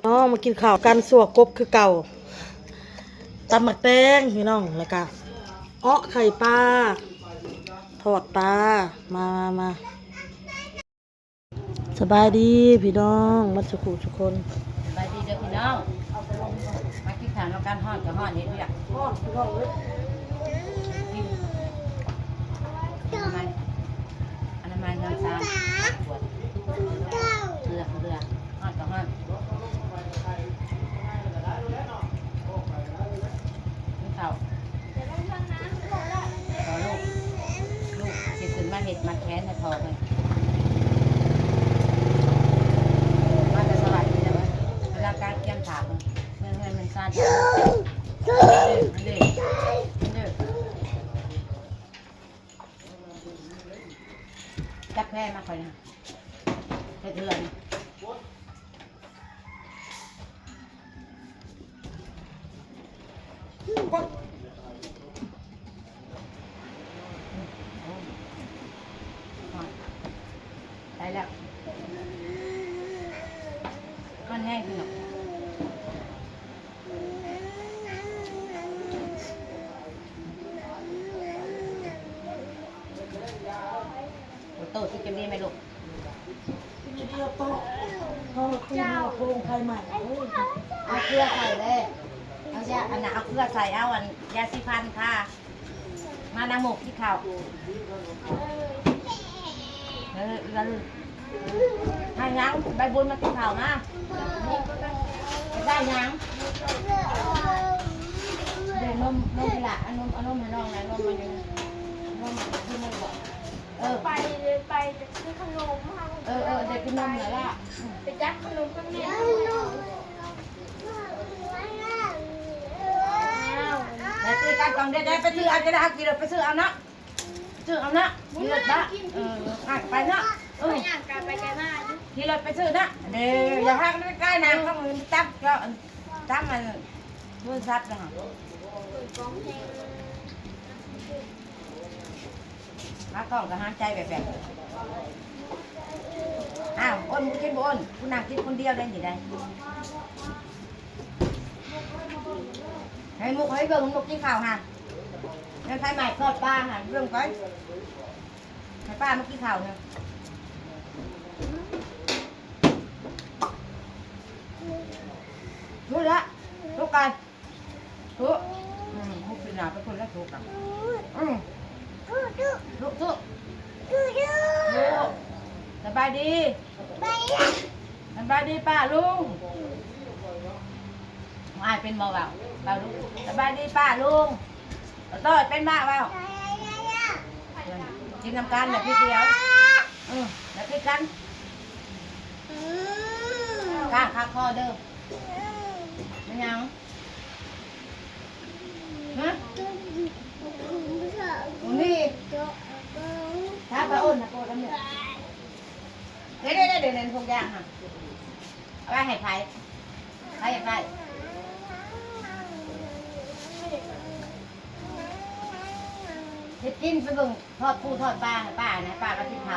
อ๋อมากินข้าวกันสัวกบคือเก่าตำหมักแตงพี่น้องแล้วก็ไข่ปลาทอดปลามาสบายดีพี่น้องมัสุขุทุกคนสบายดีเด้อพี่น้องมากินข้าวแล้วกันฮ้อนกับฮ้อนเฮ็ดเวียกพี่น้องเอ้ยอนามัยเงิน3ขวดเรือฮ้อนกับฮ้อนกินข้าวต่อลูกสิขึ้นมาเฮ็ดมาแค้นให้พอเลยมาแต่สวัสดีแต่ว่าเวลาการเกี่ยมถามเงินมันซ่าจังเด้จับแพร่มาค่อยนะเฮ็ดเรือนได้แล้วมันแห้งขึ้นหรอกโตที่จะมีไหมลูก กินเดียวโต๊ะเขาคือมาโครงไข่ใหม่เอ้ย เอาเกลือใส่เลยเอาใช่อันน่ะเอาเกลือใส่เอาอันยาสีฟันค่ะมานางหมกที่เข่าแล้วให้ยังใบบุญมาที่เข่ามาได้ยังเดี๋ยวนมไปละเอานมให้น้องนะนมมันยังนมที่ไม่บอกไปจะซื้อขนมค่ะ เด็กกินนมเหรอล่ะ ไปจับขนมกันเนี่ยแล้วตีกันก่อนเดี๋ยวไปซื้อเอาจะได้เอากี่รถไปซื้อเอานะซื้อเอานะกี่รถบ้าไปนะไปย่างกันไปกันมา กี่รถไปซื้อนะเดี๋ยวอย่าพากันใกล้ๆนะเขามือจับก็จับมันมือซัดนะมาก่อนก็ห้ามใจแบบอ้าวอ้นมึงกินบ่อ้นกูนั่งกินคนเดียวได้ยังไงให้มุกให้เบิ่งมุกกินข้าวฮะแล้วใช้ไม้ทอดปลาฮะเรื่องไปให้ป้ามุกกินข้าวเนี่ยรู้ละทุกกันทุกมุกเป็นหนาเป็นคนละทุกกันทุกสบายดีสบายดีป้าลุงอายเป็นเบาลุงสบายดีป้าลุงต้อยเป็นบ้าเปล่ากินน้ำกันแบบพี่เดียวแบบพี่กันกล้าคักคอเด้อไม่ยังฮะนี่ถ้าป้าอ้นนะโกดเนี่ยเดี๋ยวพวกย่างค่ะเอาไปให้ไผ่เฮ็ดกินไปเบิ่งทอดปูทอดปลาป้านะป้าก็ที่เผา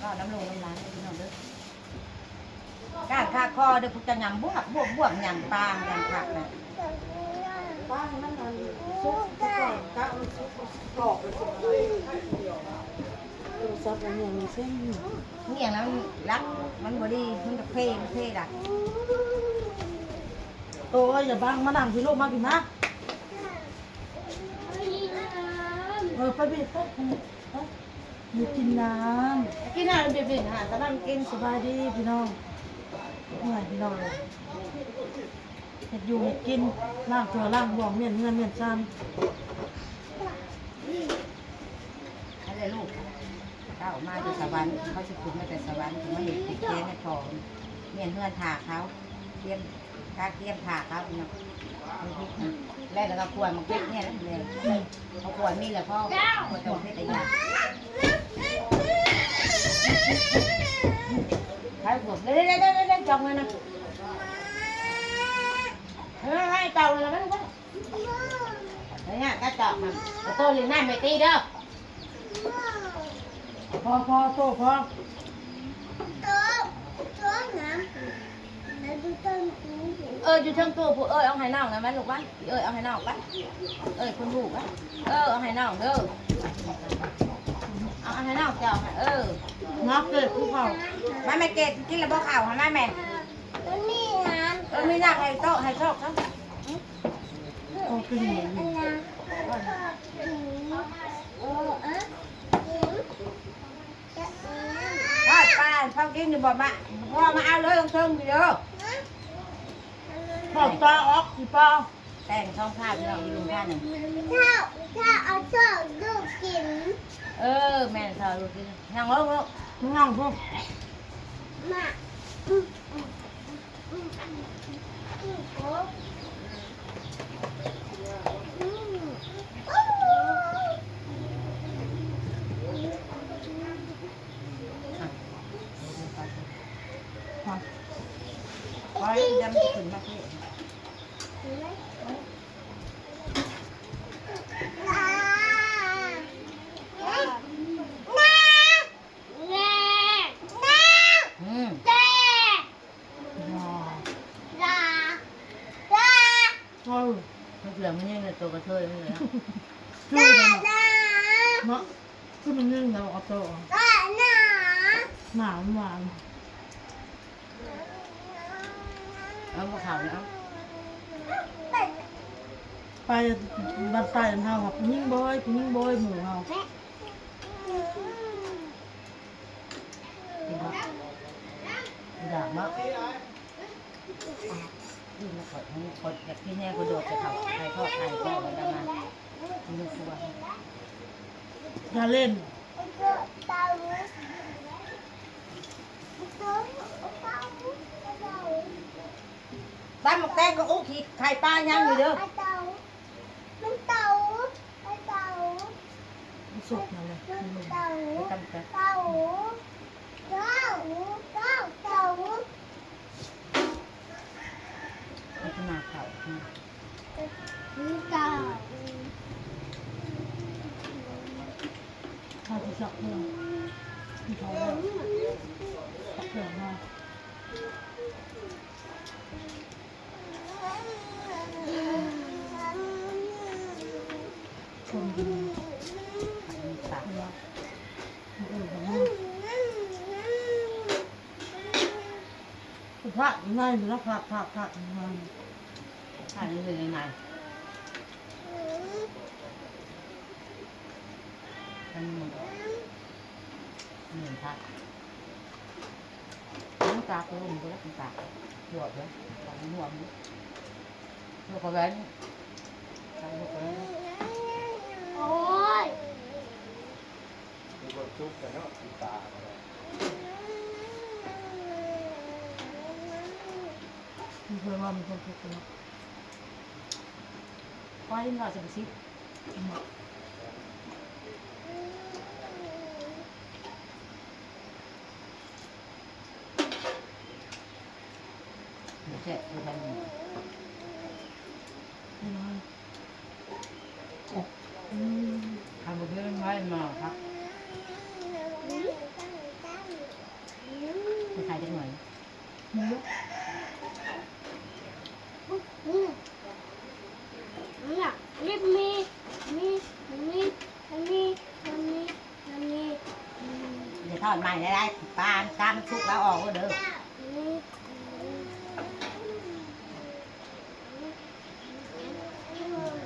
ก็น้ำลงน้ำร้านพี่น้องเด้อก้านคาคอเด้อพวกจะยำบวบยำปลายำผักนะ บ้านมันอันซุปก่อนกะมันซุปกรอบเลยซุปอะไรซับอันนี้มีเส้น นี่อย่างนั้นรักมันบอดีมันจะเพ่ดัก โตอย่าบังมานั่งพี่ลูกมากินนะไปบีบปุ๊บอยู่กินน้ำ กินอะไรเบียดหาตะนั่งกิน สบายดีพี่น้องเหนื่อยพี่น้องเห็ดอยู่เห็ดกินล่างตัวล่างบ่วงเมียนเงินเมียนซ้อะไรลูกเก้ามาจากสวรรค์เขาจะขุดมาแต่สวรรค์ถึงมาเห็นติดแกในคลองเมียนเพื่อนถาเขาเตรียมถาเขาเนาะแล้วก็ขวดมันเก็บเนี่ยนั่นเลยเขาขวดนี่แหละพ่อขวดตรงเพชรยาใครขวดเล่นจองเลยนะให้เต่าเลยนะลูกเนี่ยกระจอกมันโตหรือหน้าไม่ตีเด้อ พอโตพอ ตัว อยู่เชิงตัวผู้เอาให้น้องนะแม่ลูกบ้านเอาให้น้องบ้านคนลูกบ้านเอาให้น้องเด้อเอาให้น้องเจ้านักเกิดผู้เขา แม่เกดกินแล้วบอกข่าวให้แม่ มันมีงาน มีนักให้โต๊ะให้โชคครับ โอ้กินเหมือน อันนะทอดปลาเท่ากินอยู่บ่มาพ่อมาเอาเลยเชิงอยู่เด้อ ปอกตาออกสิป้า แต่งช่องผ้าพี่น้องอยู่ลุงผ้าหนึ่ง ถ้าเอาเชือกลูกกิน แม่เธอลูกกินนั่งลงลูก ง่างพวก มาคอยดำขึ้นมาพี่ เออ มันเหลือมันยังตัวกระเทยมันเลย ชื่อมันเนาะคือมันนึ่งแล้วเอาโตหนาวหวาน เอาพวกเขาเนี่ย ไปบ้านใต้เฮาครับยิ่งบ่อยยิ่งบ่อยหมู่เฮา อยากมากยิ่งมาขดขดจากที่แน่ก็โดดจะเขาไข่ทอดไข่ก็มันจะมาดูฟัว อย่าเล่น บ้านหมกแตงก็อุ้ขี้ไข่ปลายังอยู่เด้อ มันเต่า สุกนั่นเลย ไปตำกัน เต่า พัฒนาเขา ข้าวที่สักเพื่อนที่เขาแล้วสักเพื่อนมาคนดี ปาก เนาะของแม่พระง่ายอยู่แล้วพระง่าย ผ่านเลยยังไงมันหมดเหนื่อยพักน้ำตาตัวมันก็แล้วน้ำตาหัวเลยหัวหัวมันหัวกระเวนหัวกระเวน โอ้ย มีคนชุบกันเนาะตีตา มีคนว่ามีคนทุกข์เนาะ คอยเราจะไปซิเจ็บตัวแทน ไม่น้อย ทำบุญเรื่องไว้มาครับไม่ใครจะหน่วย เยอะ รีบมีอันนี้ เดี๋ยวทอดใหม่ได้ปลาการมันสุกแล้วออกก็เด้อ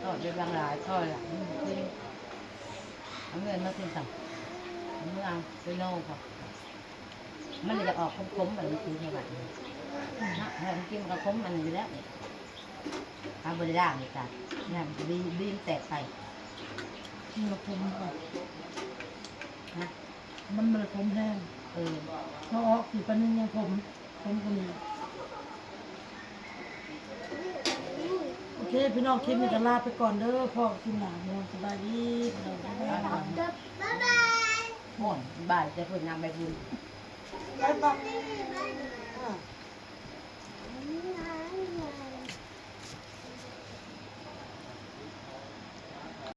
ทอดเป็นบางรายทอดหลังขึ้นเอาเงินมาขึ้นสั่งเมื่อเอาไปโน่ค่ะมันจะออกคมๆแบบนี้คือแบบนี้นะถ้ามันกินมันก็คมมันอยู่แล้วทำบริด้างนี่จ้ะนี่มันดีแตกไป มันละคมก่อน นะ มันมันละคมแห้งเขาออกสีปันนึงยังผมคนนี้โอเคพี่น้องคลิปนี้จะลาไปก่อนเด้อพ่อกินหนาเนาะสบายดีพี่น้องบ๊ายบาย บ๊ายบาย หมดบ่ายจะพูดงานใบบุญ บ๊ายบาย